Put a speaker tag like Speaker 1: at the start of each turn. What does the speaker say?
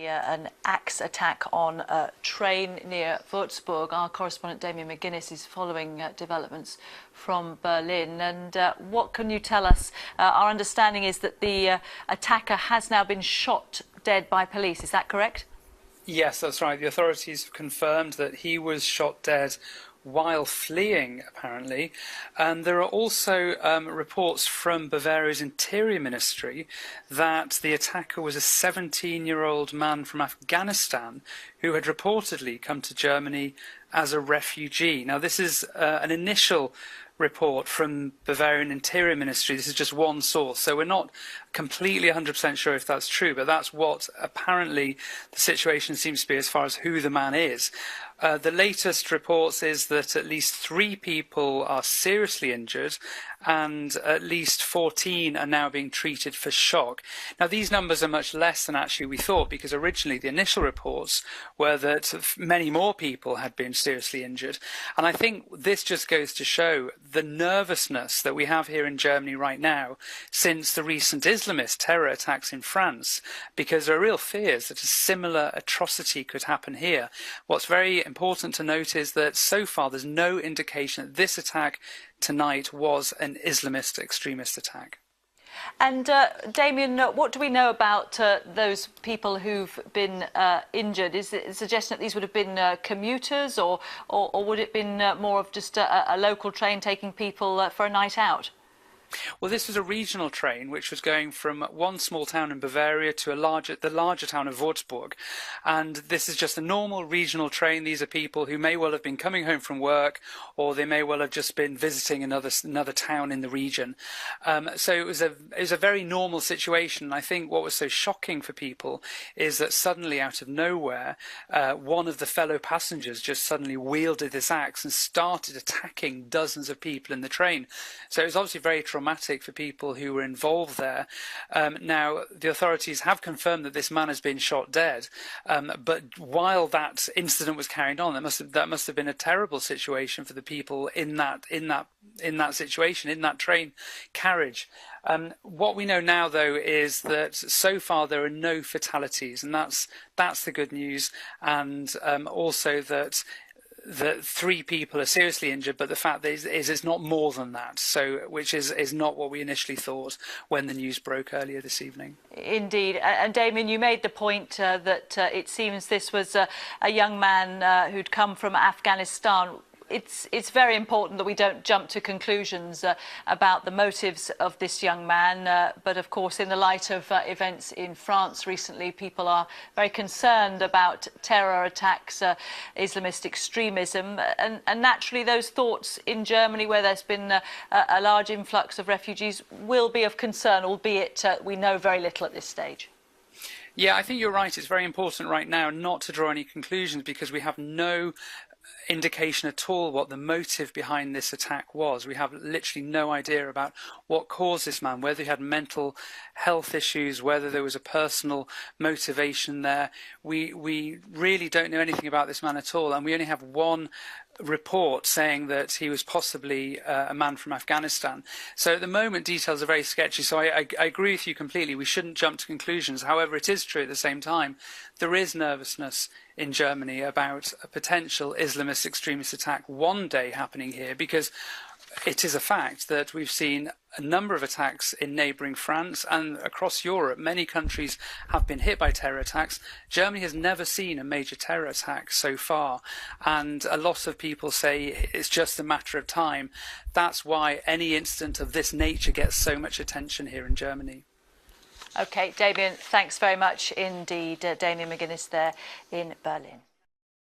Speaker 1: an axe attack on a train near Würzburg. Our correspondent Damien McGuinness is following developments from Berlin. And what can you tell us? Our understanding is that the attacker has now been shot dead by police. Is that correct?
Speaker 2: Yes, that's right. The authorities have confirmed that he was shot dead while fleeing, apparently. And there are also reports from Bavaria's Interior Ministry that the attacker was a 17-year-old man from Afghanistan who had reportedly come to Germany as a refugee. Now, this is an initial report from Bavarian Interior Ministry. This is just one source, so we're not completely 100% sure if that's true, but that's what apparently the situation seems to be as far as who the man is. The latest reports is that at least 3 people are seriously injured and at least 14 are now being treated for shock. Now, these numbers are much less than actually we thought, because originally the initial reports were that many more people had been seriously injured. And I think this just goes to show the nervousness that we have here in Germany right now since the recent Islamist terror attacks in France, because there are real fears that a similar atrocity could happen here. What's very important to note is that so far there's no indication that this attack tonight was an Islamist extremist attack.
Speaker 1: And Damien, what do we know about those people who've been injured? Is it a suggestion that these would have been commuters, or would it have been more of just a local train taking people for a night out?
Speaker 2: Well, this was a regional train which was going from one small town in Bavaria to the larger town of Würzburg. And this is just a normal regional train. These are people who may well have been coming home from work, or they may well have just been visiting another town in the region. So it was a very normal situation. I think what was so shocking for people is that suddenly, out of nowhere, one of the fellow passengers just suddenly wielded this axe and started attacking dozens of people in the train. So it was obviously very traumatic for people who were involved there. Now, the authorities have confirmed that this man has been shot dead, but while that incident was carried on, that must have been a terrible situation for the people in that situation, in that train carriage. What we know now, though, is that so far there are no fatalities, and that's the good news, and also that 3 people are seriously injured, but the fact is it's not more than that, so which is not what we initially thought when the news broke earlier this evening.
Speaker 1: Indeed. And Damien, you made the point that it seems this was a young man who'd come from Afghanistan. It's very important that we don't jump to conclusions about the motives of this young man. But of course, in the light of events in France recently, people are very concerned about terror attacks, Islamist extremism. And naturally, those thoughts in Germany, where there's been a large influx of refugees, will be of concern, albeit we know very little at this stage.
Speaker 2: Yeah, I think you're right. It's very important right now not to draw any conclusions, because we have no indication at all what the motive behind this attack was. We have literally no idea about what caused this man, whether he had mental health issues, whether there was a personal motivation there. We really don't know anything about this man at all, and we only have one report saying that he was possibly a man from Afghanistan. So at the moment, details are very sketchy. So I agree with you completely. We shouldn't jump to conclusions. However, it is true at the same time, there is nervousness in Germany about a potential Islamist extremist attack one day happening here, because it is a fact that we've seen a number of attacks in neighbouring France and across Europe. Many countries have been hit by terror attacks. Germany has never seen a major terror attack so far, and a lot of people say it's just a matter of time. That's why any incident of this nature gets so much attention here in Germany. OK, Damien, thanks very much indeed. Damien McGuinness there in Berlin.